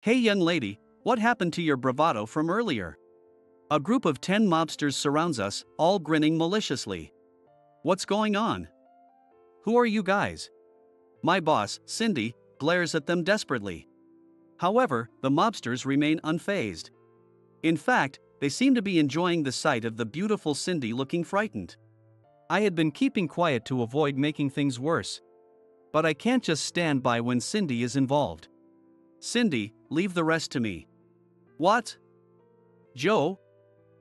Hey young lady, what happened to your bravado from earlier? A group of 10 mobsters surrounds us, all grinning maliciously. What's going on? Who are you guys? My boss, Cindy, glares at them desperately. However, the mobsters remain unfazed. In fact, they seem to be enjoying the sight of the beautiful Cindy looking frightened. I had been keeping quiet to avoid making things worse. But I can't just stand by when Cindy is involved. Cindy, leave the rest to me. What? Joe?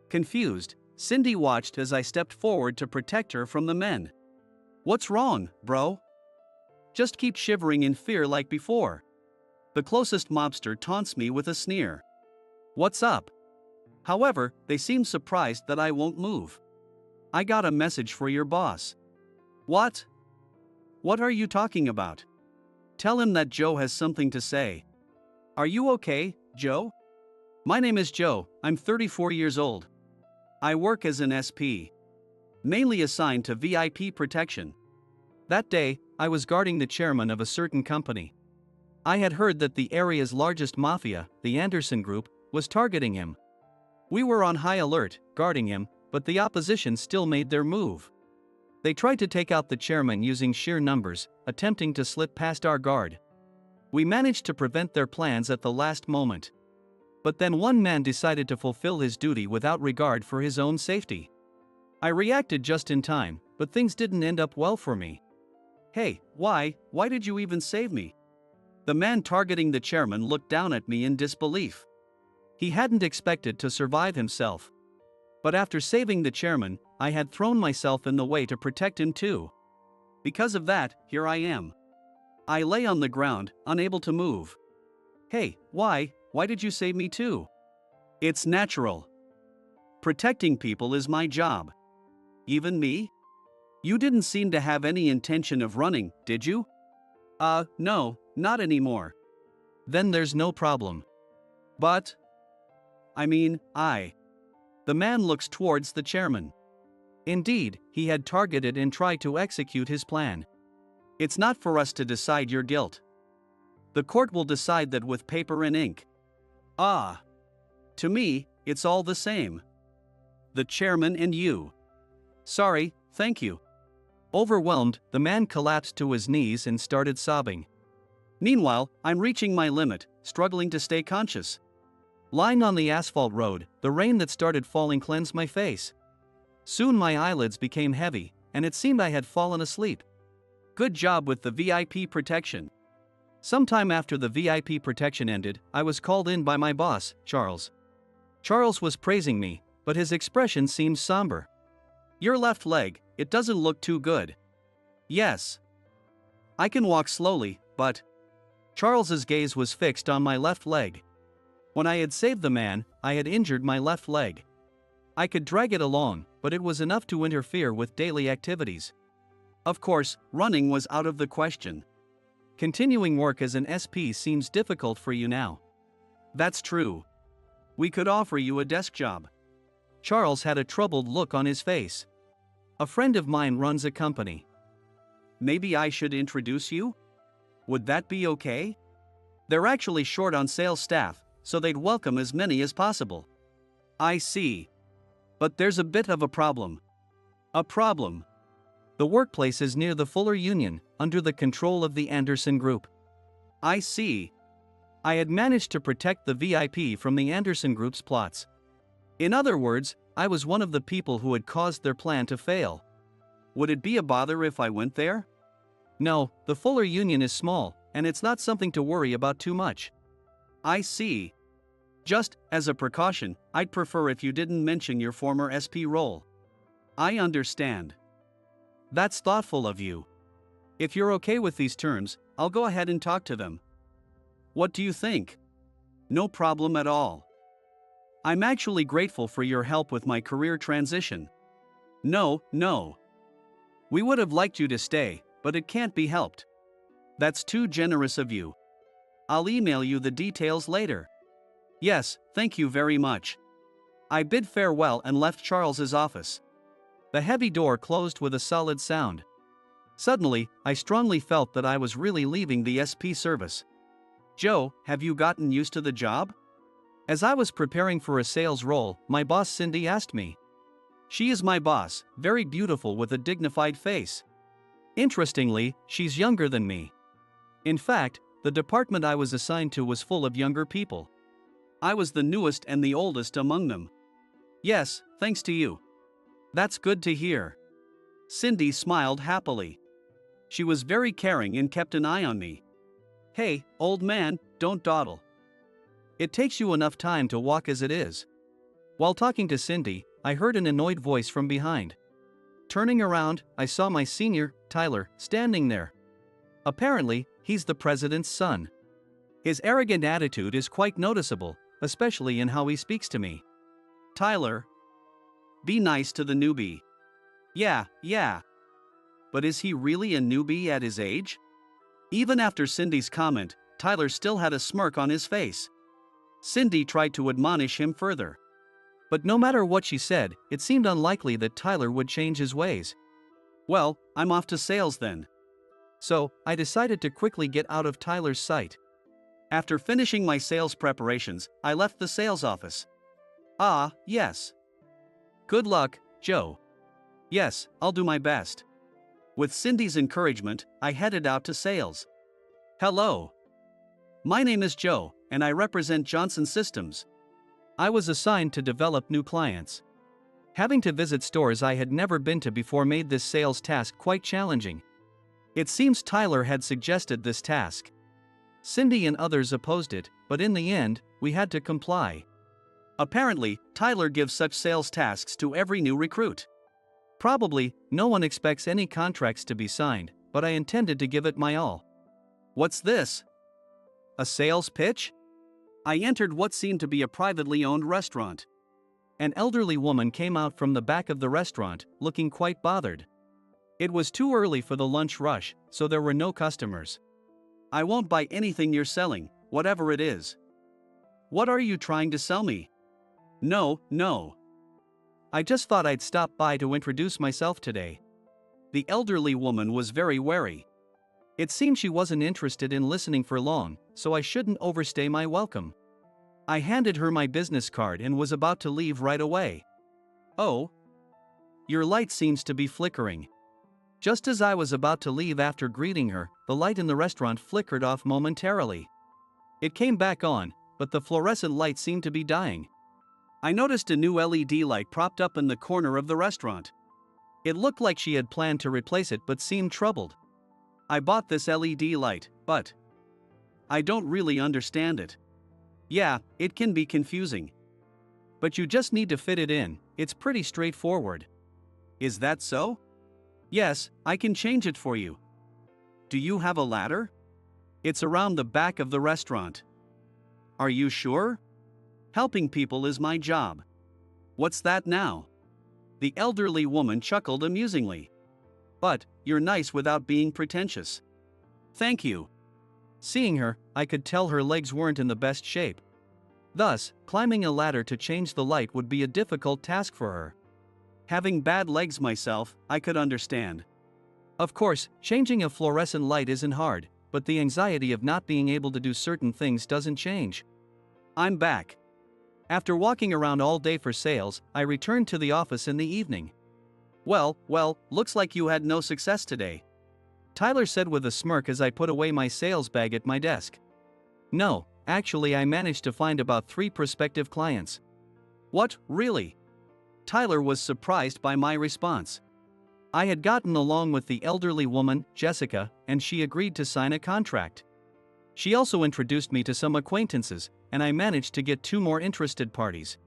Confused, Cindy watched as I stepped forward to protect her from the men. What's wrong, bro? Just keep shivering in fear like before. The closest mobster taunts me with a sneer. What's up? However, they seem surprised that I won't move. I got a message for your boss. What? What are you talking about? Tell him that Joe has something to say. Are you okay, Joe? My name is Joe, I'm 34 years old. I work as an SP. Mainly assigned to VIP protection. That day, I was guarding the chairman of a certain company. I had heard that the area's largest mafia, the Anderson Group, was targeting him. We were on high alert, guarding him, but the opposition still made their move. They tried to take out the chairman using sheer numbers, attempting to slip past our guard. We managed to prevent their plans at the last moment. But then one man decided to fulfill his duty without regard for his own safety. I reacted just in time, but things didn't end up well for me. Hey, why did you even save me? The man targeting the chairman looked down at me in disbelief. He hadn't expected to survive himself. But after saving the chairman, I had thrown myself in the way to protect him too. Because of that, here I am. I lay on the ground, unable to move. Hey, why did you save me too? It's natural. Protecting people is my job. Even me? You didn't seem to have any intention of running, did you? No, not anymore. Then there's no problem. But? The man looks towards the chairman. Indeed, he had targeted and tried to execute his plan. It's not for us to decide your guilt. The court will decide that with paper and ink. To me, it's all the same. The chairman and you. Sorry, thank you. Overwhelmed, the man collapsed to his knees and started sobbing. Meanwhile, I'm reaching my limit, struggling to stay conscious. Lying on the asphalt road, the rain that started falling cleansed my face. Soon my eyelids became heavy, and it seemed I had fallen asleep. Good job with the VIP protection. Sometime after the VIP protection ended, I was called in by my boss, Charles. Charles was praising me, but his expression seemed somber. Your left leg, it doesn't look too good. Yes. I can walk slowly, but... Charles's gaze was fixed on my left leg. When I had saved the man, I had injured my left leg. I could drag it along, but it was enough to interfere with daily activities. Of course, running was out of the question. Continuing work as an SP seems difficult for you now. That's true. We could offer you a desk job. Charles had a troubled look on his face. A friend of mine runs a company. Maybe I should introduce you? Would that be okay? They're actually short on sales staff, so they'd welcome as many as possible. I see. But there's a bit of a problem. A problem? The workplace is near the Fuller Union, under the control of the Anderson Group. I see. I had managed to protect the VIP from the Anderson Group's plots. In other words, I was one of the people who had caused their plan to fail. Would it be a bother if I went there? No, the Fuller Union is small, and it's not something to worry about too much. I see. Just, as a precaution, I'd prefer if you didn't mention your former SP role. I understand. That's thoughtful of you. If you're okay with these terms, I'll go ahead and talk to them. What do you think? No problem at all. I'm actually grateful for your help with my career transition. No. We would have liked you to stay, but it can't be helped. That's too generous of you. I'll email you the details later. Yes, thank you very much. I bid farewell and left Charles's office. The heavy door closed with a solid sound. Suddenly, I strongly felt that I was really leaving the SP service. Joe, have you gotten used to the job? As I was preparing for a sales role, my boss Cindy asked me. She is my boss, very beautiful with a dignified face. Interestingly, she's younger than me. In fact, the department I was assigned to was full of younger people. I was the newest and the oldest among them. Yes, thanks to you. That's good to hear. Cindy smiled happily. She was very caring and kept an eye on me. Hey, old man, don't dawdle. It takes you enough time to walk as it is. While talking to Cindy, I heard an annoyed voice from behind. Turning around, I saw my senior, Tyler, standing there. Apparently, he's the president's son. His arrogant attitude is quite noticeable, especially in how he speaks to me. Tyler, be nice to the newbie. Yeah. But is he really a newbie at his age? Even after Cindy's comment, Tyler still had a smirk on his face. Cindy tried to admonish him further. But no matter what she said, it seemed unlikely that Tyler would change his ways. Well, I'm off to sales then. So, I decided to quickly get out of Tyler's sight. After finishing my sales preparations, I left the sales office. Ah, yes. Good luck, Joe. Yes, I'll do my best. With Cindy's encouragement, I headed out to sales. Hello. My name is Joe, and I represent Johnson Systems. I was assigned to develop new clients. Having to visit stores I had never been to before made this sales task quite challenging. It seems Tyler had suggested this task. Cindy and others opposed it, but in the end, we had to comply. Apparently, Tyler gives such sales tasks to every new recruit. Probably, no one expects any contracts to be signed, but I intended to give it my all. What's this? A sales pitch? I entered what seemed to be a privately owned restaurant. An elderly woman came out from the back of the restaurant, looking quite bothered. It was too early for the lunch rush, so there were no customers. I won't buy anything you're selling, whatever it is. What are you trying to sell me? No. I just thought I'd stop by to introduce myself today. The elderly woman was very wary. It seemed she wasn't interested in listening for long, so I shouldn't overstay my welcome. I handed her my business card and was about to leave right away. Oh. Your light seems to be flickering. Just as I was about to leave after greeting her, the light in the restaurant flickered off momentarily. It came back on, but the fluorescent light seemed to be dying. I noticed a new LED light propped up in the corner of the restaurant. It looked like she had planned to replace it but seemed troubled. I bought this LED light, but I don't really understand it. Yeah, it can be confusing. But you just need to fit it in, it's pretty straightforward. Is that so? Yes, I can change it for you. Do you have a ladder? It's around the back of the restaurant. Are you sure? Helping people is my job. What's that now? The elderly woman chuckled amusingly. But, you're nice without being pretentious. Thank you. Seeing her, I could tell her legs weren't in the best shape. Thus, climbing a ladder to change the light would be a difficult task for her. Having bad legs myself, I could understand. Of course, changing a fluorescent light isn't hard, but the anxiety of not being able to do certain things doesn't change. I'm back. After walking around all day for sales, I returned to the office in the evening. Well, looks like you had no success today. Tyler said with a smirk as I put away my sales bag at my desk. No, actually I managed to find about 3 prospective clients. What, really? Tyler was surprised by my response. I had gotten along with the elderly woman, Jessica, and she agreed to sign a contract. She also introduced me to some acquaintances, and I managed to get 2 more interested parties.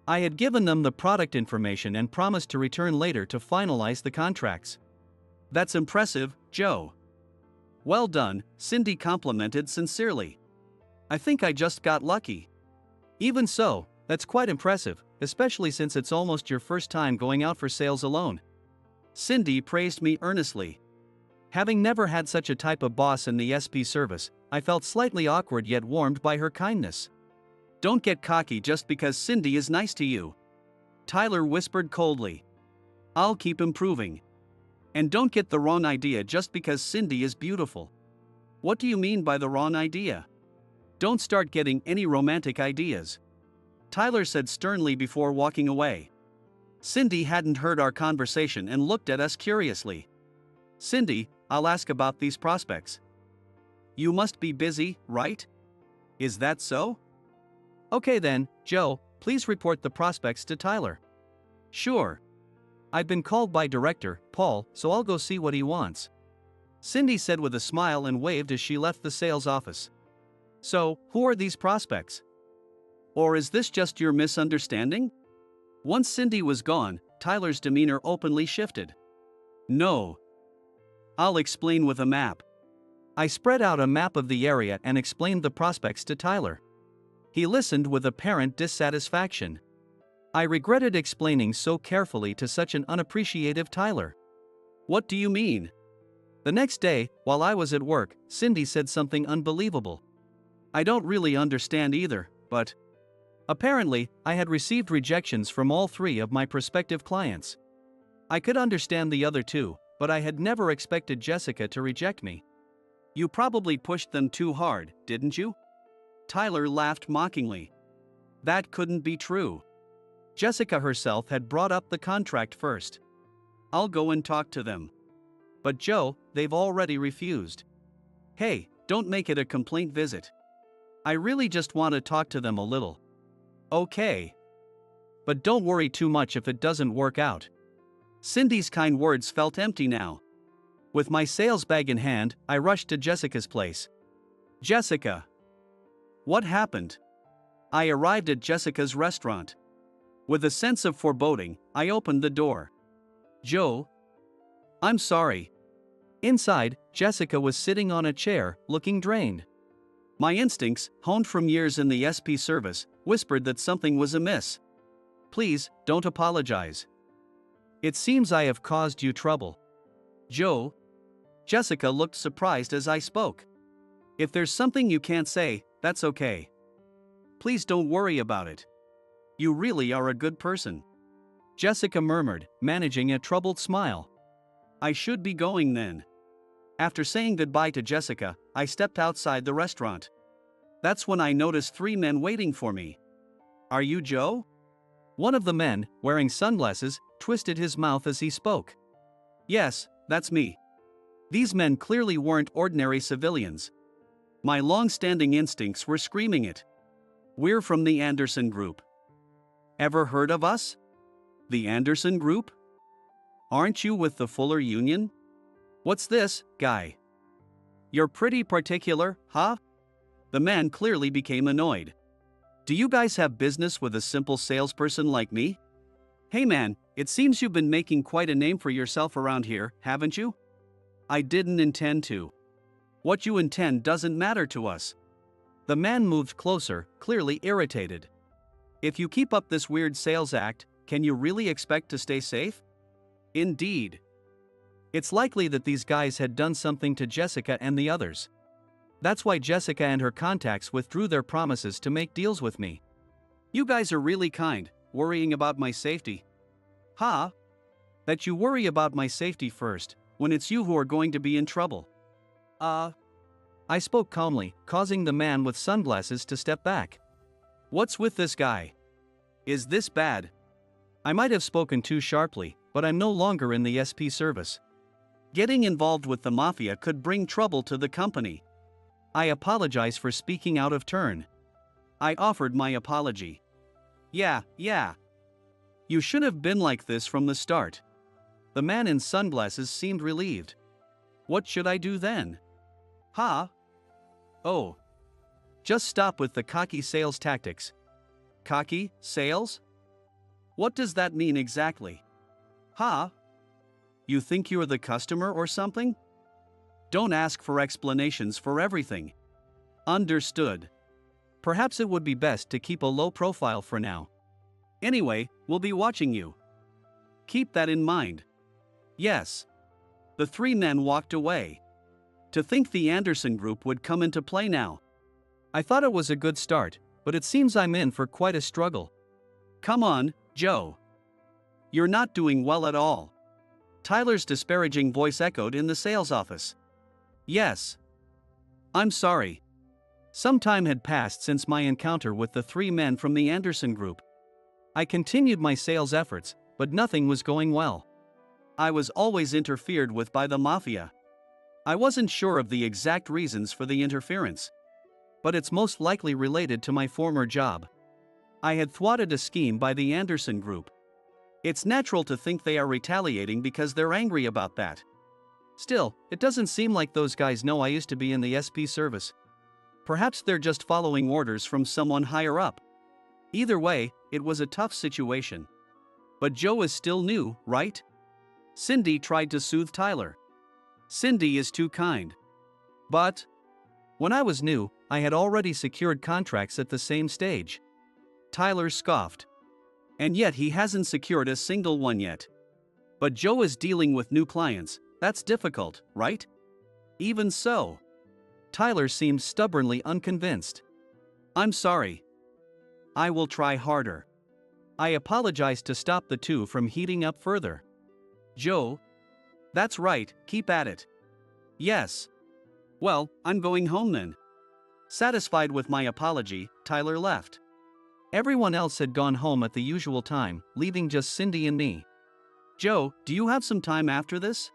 I had given them the product information and promised to return later to finalize the contracts. That's impressive, Joe. Well done, Cindy complimented sincerely. I think I just got lucky. Even so, that's quite impressive, especially since it's almost your first time going out for sales alone. Cindy praised me earnestly. Having never had such a type of boss in the SP service, I felt slightly awkward yet warmed by her kindness. Don't get cocky just because Cindy is nice to you. Tyler whispered coldly. I'll keep improving. And don't get the wrong idea just because Cindy is beautiful. What do you mean by the wrong idea? Don't start getting any romantic ideas," Tyler said sternly before walking away. Cindy hadn't heard our conversation and looked at us curiously. "Cindy, I'll ask about these prospects." "You must be busy, right? Is that so?" "Okay then, Joe, please report the prospects to Tyler." "Sure. I've been called by Director Paul, so I'll go see what he wants," Cindy said with a smile and waved as she left the sales office. "So, who are these prospects? Or is this just your misunderstanding?" Once Cindy was gone, Tyler's demeanor openly shifted. "No. I'll explain with a map." I spread out a map of the area and explained the prospects to Tyler. He listened with apparent dissatisfaction. I regretted explaining so carefully to such an unappreciative Tyler. "What do you mean?" The next day, while I was at work, Cindy said something unbelievable. "I don't really understand either, but..." Apparently, I had received rejections from all 3 of my prospective clients. I could understand the other 2, but I had never expected Jessica to reject me. "You probably pushed them too hard, didn't you?" Tyler laughed mockingly. "That couldn't be true. Jessica herself had brought up the contract first. I'll go and talk to them." "But Joe, they've already refused." "Hey, don't make it a complaint visit. I really just want to talk to them a little." "Okay. But don't worry too much if it doesn't work out." Cindy's kind words felt empty now. With my sales bag in hand, I rushed to Jessica's place. "Jessica." "What happened?" I arrived at Jessica's restaurant. With a sense of foreboding, I opened the door. "Joe?" "I'm sorry." Inside, Jessica was sitting on a chair, looking drained. My instincts, honed from years in the SP service, whispered that something was amiss. "Please, don't apologize. It seems I have caused you trouble." "Joe?" Jessica looked surprised as I spoke. "If there's something you can't say, that's okay. Please don't worry about it. You really are a good person," Jessica murmured, managing a troubled smile. "I should be going then." After saying goodbye to Jessica, I stepped outside the restaurant. That's when I noticed 3 men waiting for me. "Are you Joe?" One of the men, wearing sunglasses, twisted his mouth as he spoke. "Yes, that's me." These men clearly weren't ordinary civilians. My long-standing instincts were screaming it. "We're from the Anderson Group." "Ever heard of us?" "The Anderson Group? Aren't you with the Fuller Union?" "What's this, guy? You're pretty particular, huh?" The man clearly became annoyed. "Do you guys have business with a simple salesperson like me?" "Hey man, it seems you've been making quite a name for yourself around here, haven't you?" "I didn't intend to." "What you intend doesn't matter to us." The man moved closer, clearly irritated. "If you keep up this weird sales act, can you really expect to stay safe?" "Indeed." It's likely that these guys had done something to Jessica and the others. That's why Jessica and her contacts withdrew their promises to make deals with me. "You guys are really kind, worrying about my safety." "Huh? That you worry about my safety first, when it's you who are going to be in trouble." I spoke calmly, causing the man with sunglasses to step back. "What's with this guy? Is this bad?" I might have spoken too sharply, but I'm no longer in the SP service. Getting involved with the mafia could bring trouble to the company. I apologize for speaking out of turn. I offered my apology. Yeah. You should have been like this from the start." The man in sunglasses seemed relieved. "What should I do then?" "Huh? Oh. Just stop with the cocky sales tactics." "Cocky sales? What does that mean exactly?" "Huh? You think you're the customer or something? Don't ask for explanations for everything." "Understood. Perhaps it would be best to keep a low profile for now. Anyway, we'll be watching you. Keep that in mind." "Yes." The 3 men walked away. To think the Anderson Group would come into play now. I thought it was a good start, but it seems I'm in for quite a struggle. "Come on, Joe. You're not doing well at all." Tyler's disparaging voice echoed in the sales office. "Yes. I'm sorry. Some time had passed since my encounter with the three men from the Anderson group. I continued my sales efforts, but nothing was going well. I was always interfered with by the mafia. I wasn't sure of the exact reasons for the interference, but it's most likely related to my former job. I had thwarted a scheme by the Anderson group. It's natural to think they are retaliating because they're angry about that. Still, it doesn't seem like those guys know I used to be in the SP service. Perhaps they're just following orders from someone higher up. Either way, it was a tough situation. But Joe is still new, right? Cindy tried to soothe Tyler. Cindy is too kind. But when I was new, I had already secured contracts at the same stage. Tyler scoffed. And yet he hasn't secured a single one yet. But Joe is dealing with new clients, that's difficult, right? Even so. Tyler seemed stubbornly unconvinced. I'm sorry. I will try harder. I apologized to stop the two from heating up further. Joe? That's right, keep at it. Yes. Well, I'm going home then. Satisfied with my apology, Tyler left. Everyone else had gone home at the usual time, leaving just Cindy and me. Joe, do you have some time after this?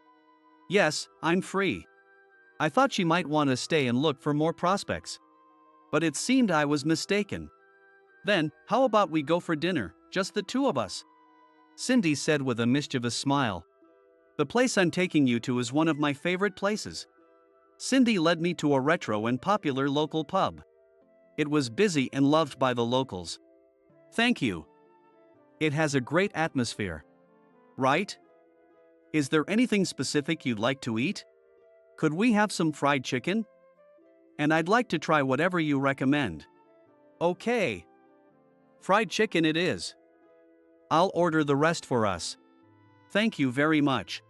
Yes, I'm free. I thought she might want to stay and look for more prospects. But it seemed I was mistaken. Then, how about we go for dinner, just the two of us? Cindy said with a mischievous smile. The place I'm taking you to is one of my favorite places. Cindy led me to a retro and popular local pub. It was busy and loved by the locals. Thank you. It has a great atmosphere. Right? Is there anything specific you'd like to eat? Could we have some fried chicken? And I'd like to try whatever you recommend. Okay. Fried chicken it is. I'll order the rest for us. Thank you very much.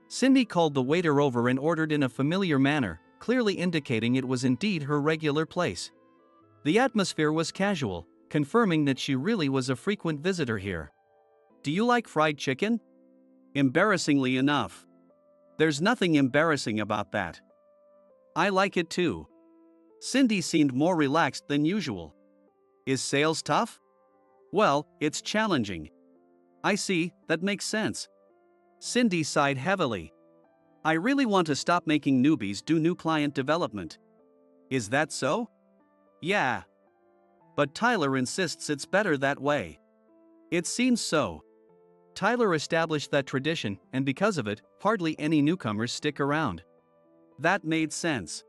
Cindy called the waiter over and ordered in a familiar manner, clearly indicating it was indeed her regular place. The atmosphere was casual, confirming that she really was a frequent visitor here. Do you like fried chicken? Embarrassingly enough. There's nothing embarrassing about that. I like it too. Cindy seemed more relaxed than usual. Is sales tough? Well, it's challenging. I see, that makes sense. Cindy sighed heavily. I really want to stop making newbies do new client development. Is that so? Yeah. But Tyler insists it's better that way. It seems so. Tyler established that tradition, and because of it, hardly any newcomers stick around. That made sense.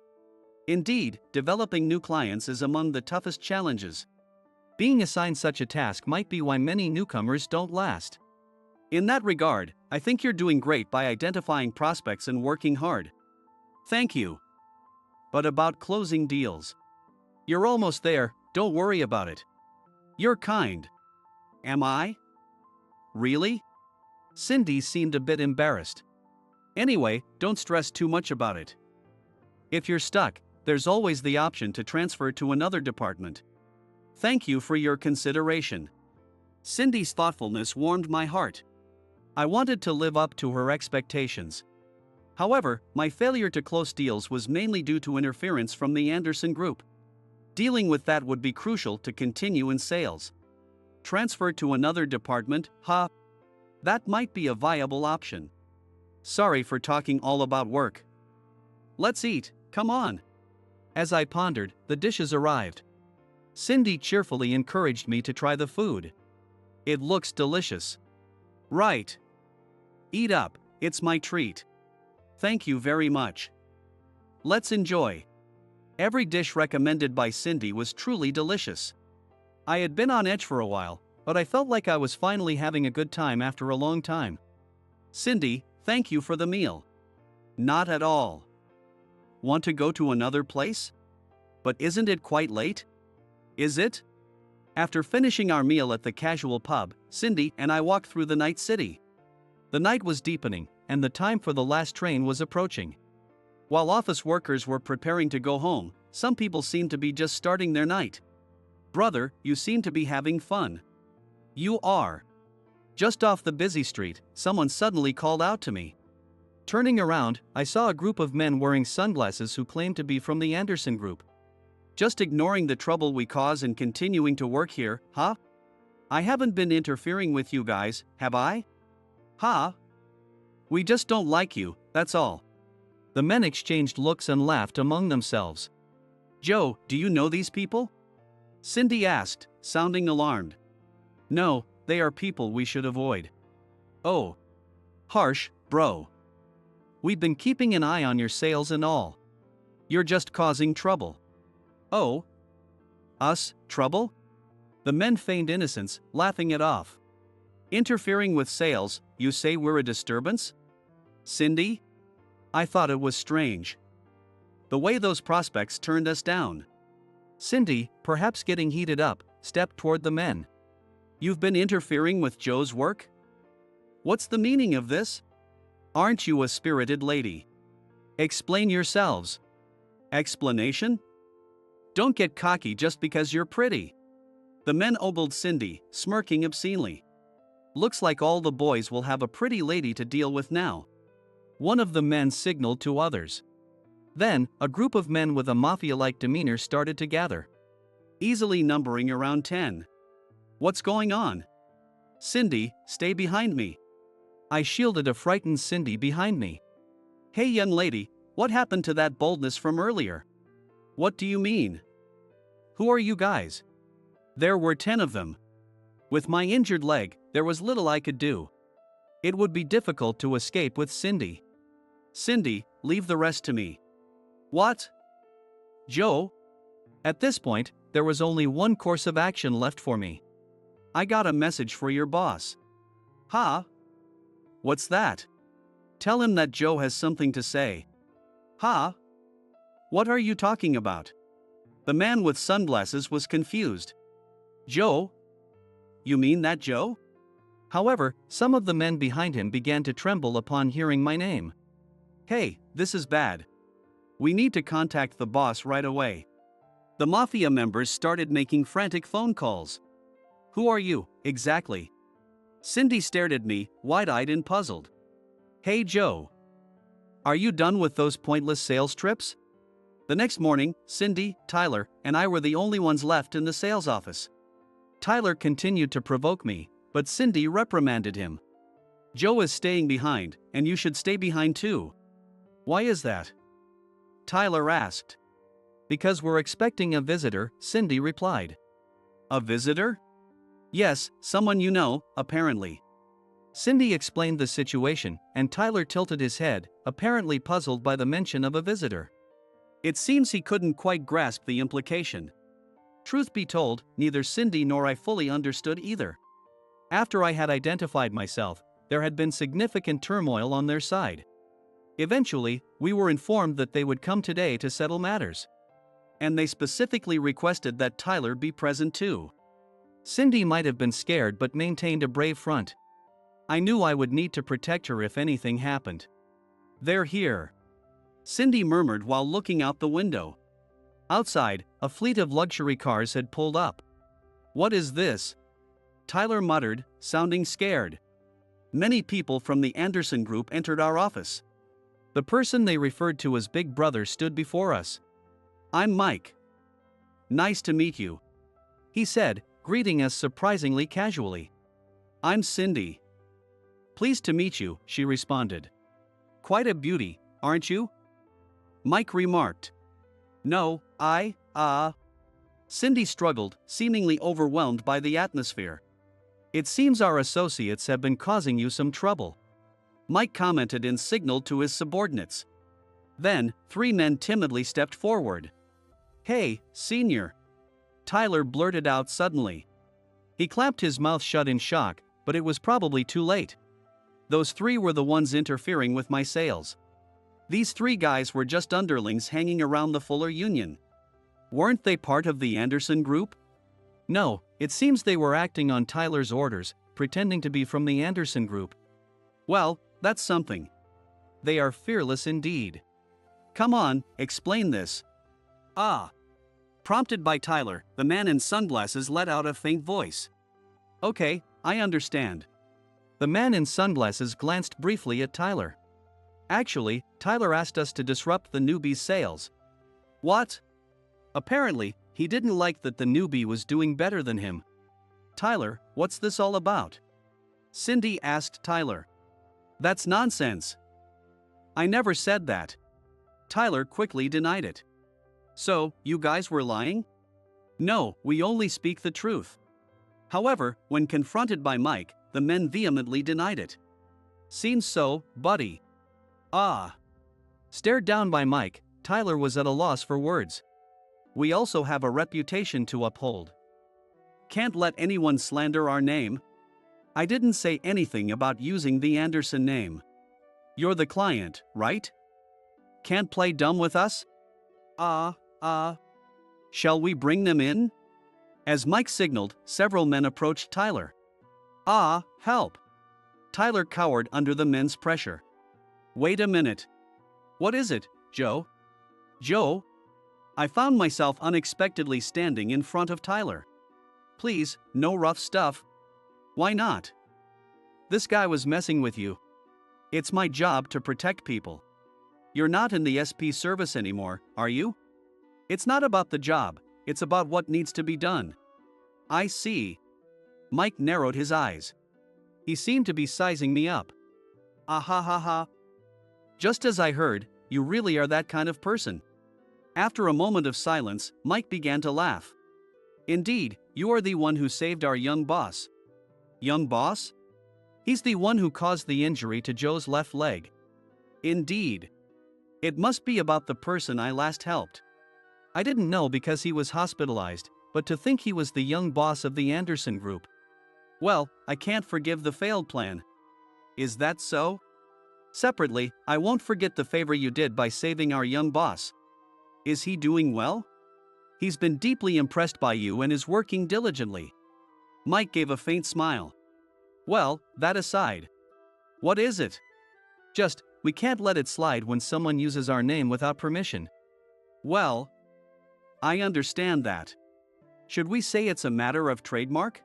Indeed, developing new clients is among the toughest challenges. Being assigned such a task might be why many newcomers don't last. In that regard, I think you're doing great by identifying prospects and working hard. Thank you. But about closing deals. You're almost there, don't worry about it. You're kind. Am I? Really? Cindy seemed a bit embarrassed. Anyway, don't stress too much about it. If you're stuck, there's always the option to transfer to another department. Thank you for your consideration. Cindy's thoughtfulness warmed my heart. I wanted to live up to her expectations. However, my failure to close deals was mainly due to interference from the Anderson group. Dealing with that would be crucial to continue in sales. Transfer to another department, huh? That might be a viable option. Sorry for talking all about work. Let's eat, come on. As I pondered, the dishes arrived. Cindy cheerfully encouraged me to try the food. It looks delicious. Right. Eat up, it's my treat. Thank you very much. Let's enjoy. Every dish recommended by Cindy was truly delicious. I had been on edge for a while, but I felt like I was finally having a good time after a long time. Cindy, thank you for the meal. Not at all. Want to go to another place? But isn't it quite late? Is it? After finishing our meal at the casual pub, Cindy and I walked through the night city. The night was deepening, and the time for the last train was approaching. While office workers were preparing to go home, some people seemed to be just starting their night. Brother, you seem to be having fun. You are. Just off the busy street, someone suddenly called out to me. Turning around, I saw a group of men wearing sunglasses who claimed to be from the Anderson group. Just ignoring the trouble we cause and continuing to work here, huh? I haven't been interfering with you guys, have I? Huh? We just don't like you, that's all. The men exchanged looks and laughed among themselves. Joe, do you know these people? Cindy asked, sounding alarmed. No, they are people we should avoid. Oh. Harsh, bro. We've been keeping an eye on your sales and all. You're just causing trouble. Oh? Us, trouble? The men feigned innocence, laughing it off. Interfering with sales, you say we're a disturbance? Cindy? I thought it was strange. The way those prospects turned us down. Cindy, perhaps getting heated up, stepped toward the men. You've been interfering with Joe's work? What's the meaning of this? Aren't you a spirited lady? Explain yourselves. Explanation? Don't get cocky just because you're pretty. The men ogled Cindy, smirking obscenely. Looks like all the boys will have a pretty lady to deal with now. One of the men signaled to others. Then, a group of men with a mafia-like demeanor started to gather. Easily numbering around 10. What's going on? Cindy, stay behind me. I shielded a frightened Cindy behind me. Hey young lady, what happened to that boldness from earlier? What do you mean? Who are you guys? There were 10 of them. With my injured leg, there was little I could do. It would be difficult to escape with Cindy. Cindy, leave the rest to me. What? Joe? At this point, there was only one course of action left for me. I got a message for your boss. Huh? What's that? Tell him that Joe has something to say. Huh? What are you talking about? The man with sunglasses was confused. Joe? You mean that Joe? However, some of the men behind him began to tremble upon hearing my name. Hey, this is bad. We need to contact the boss right away. The mafia members started making frantic phone calls. Who are you, exactly? Cindy stared at me, wide-eyed and puzzled. Hey Joe. Are you done with those pointless sales trips? The next morning, Cindy, Tyler, and I were the only ones left in the sales office. Tyler continued to provoke me, but Cindy reprimanded him. Joe is staying behind, and you should stay behind too. Why is that? Tyler asked. Because we're expecting a visitor, Cindy replied. A visitor? Yes, someone you know, apparently. Cindy explained the situation, and Tyler tilted his head, apparently puzzled by the mention of a visitor. It seems he couldn't quite grasp the implication. Truth be told, neither Cindy nor I fully understood either. After I had identified myself, there had been significant turmoil on their side. Eventually, we were informed that they would come today to settle matters. And they specifically requested that Tyler be present too. Cindy might have been scared but maintained a brave front. I knew I would need to protect her if anything happened. They're here. Cindy murmured while looking out the window. Outside, a fleet of luxury cars had pulled up. What is this? Tyler muttered, sounding scared. Many people from the Anderson group entered our office. The person they referred to as Big Brother stood before us. I'm Mike. Nice to meet you, he said, greeting us surprisingly casually. I'm Cindy. Pleased to meet you, she responded. Quite a beauty, aren't you? Mike remarked. No, Cindy struggled, seemingly overwhelmed by the atmosphere. It seems our associates have been causing you some trouble. Mike commented and signaled to his subordinates. Then, 3 men timidly stepped forward. Hey, senior. Tyler blurted out suddenly. He clamped his mouth shut in shock, but it was probably too late. Those 3 were the ones interfering with my sales. These 3 guys were just underlings hanging around the Fuller Union. Weren't they part of the Anderson group? No, it seems they were acting on Tyler's orders, pretending to be from the Anderson group. Well, that's something. They are fearless indeed. Come on, explain this. Prompted by Tyler, the man in sunglasses let out a faint voice. Okay, I understand. The man in sunglasses glanced briefly at Tyler. Actually, Tyler asked us to disrupt the newbies' sales. What? Apparently, he didn't like that the newbie was doing better than him. Tyler, what's this all about? Cindy asked Tyler. That's nonsense. I never said that. Tyler quickly denied it. So, you guys were lying? No, we only speak the truth. However, when confronted by Mike, the men vehemently denied it. Seems so, buddy. Ah. Stared down by Mike, Tyler was at a loss for words. We also have a reputation to uphold. Can't let anyone slander our name. I didn't say anything about using the Anderson name. You're the client, right? Can't play dumb with us? Shall we bring them in? As Mike signaled, several men approached Tyler. Help! Tyler cowered under the men's pressure. Wait a minute. What is it, Joe? Joe? I found myself unexpectedly standing in front of Tyler. Please, no rough stuff. Why not? This guy was messing with you. It's my job to protect people. You're not in the SP service anymore, are you? It's not about the job, it's about what needs to be done. I see. Mike narrowed his eyes. He seemed to be sizing me up. Ha. Just as I heard, you really are that kind of person. After a moment of silence, Mike began to laugh. Indeed, you are the one who saved our young boss. Young boss? He's the one who caused the injury to Joe's left leg. Indeed. It must be about the person I last helped. I didn't know because he was hospitalized, but to think he was the young boss of the Anderson Group. Well, I can't forgive the failed plan. Is that so? Separately, I won't forget the favor you did by saving our young boss. Is he doing well? He's been deeply impressed by you and is working diligently. Mike gave a faint smile. Well, that aside. What is it? Just, we can't let it slide when someone uses our name without permission. Well, I understand that. Should we say it's a matter of trademark?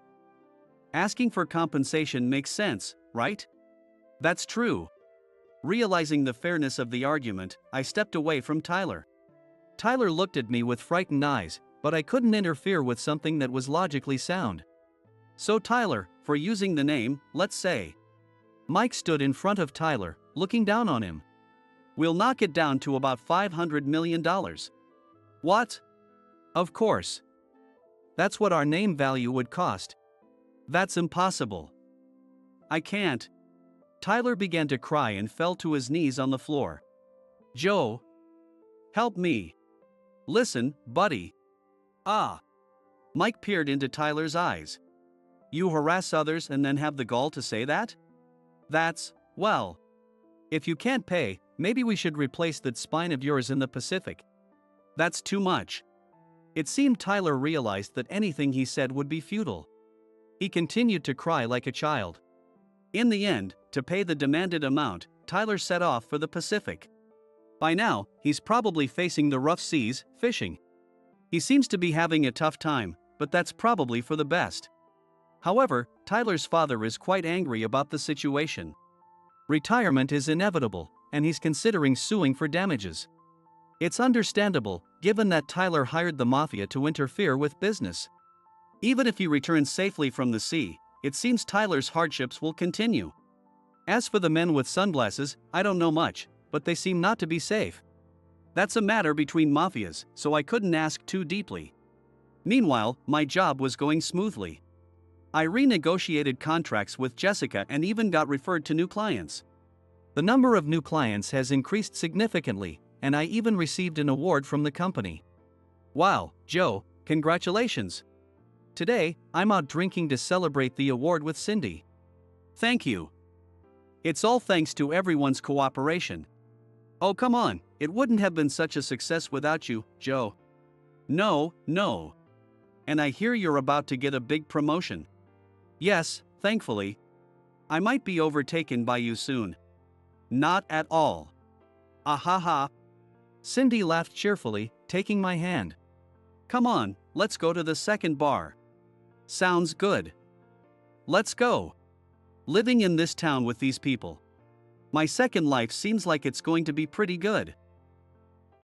Asking for compensation makes sense, right? That's true. Realizing the fairness of the argument, I stepped away from Tyler. Tyler looked at me with frightened eyes, but I couldn't interfere with something that was logically sound. So Tyler, for using the name, let's say. Mike stood in front of Tyler, looking down on him. We'll knock it down to about $500 million. What? Of course. That's what our name value would cost. That's impossible. I can't. Tyler began to cry and fell to his knees on the floor. Joe. Help me. Listen, buddy. Mike peered into Tyler's eyes. You harass others and then have the gall to say that? That's, well. If you can't pay, maybe we should replace that spine of yours in the Pacific. That's too much. It seemed Tyler realized that anything he said would be futile. He continued to cry like a child. In the end, to pay the demanded amount, Tyler set off for the Pacific. By now, he's probably facing the rough seas, fishing. He seems to be having a tough time, but that's probably for the best. However, Tyler's father is quite angry about the situation. Retirement is inevitable, and he's considering suing for damages. It's understandable, given that Tyler hired the mafia to interfere with business. Even if he returns safely from the sea, it seems Tyler's hardships will continue. As for the men with sunglasses, I don't know much, but they seem not to be safe. That's a matter between mafias, so I couldn't ask too deeply. Meanwhile, my job was going smoothly. I renegotiated contracts with Jessica and even got referred to new clients. The number of new clients has increased significantly, and I even received an award from the company. Wow, Joe, congratulations. Today, I'm out drinking to celebrate the award with Cindy. Thank you. It's all thanks to everyone's cooperation. Oh, come on, it wouldn't have been such a success without you, Joe. No. And I hear you're about to get a big promotion. Yes, thankfully. I might be overtaken by you soon. Not at all. Ahaha. Cindy laughed cheerfully, taking my hand. Come on, let's go to the second bar. Sounds good. Let's go. Living in this town with these people. My second life seems like it's going to be pretty good.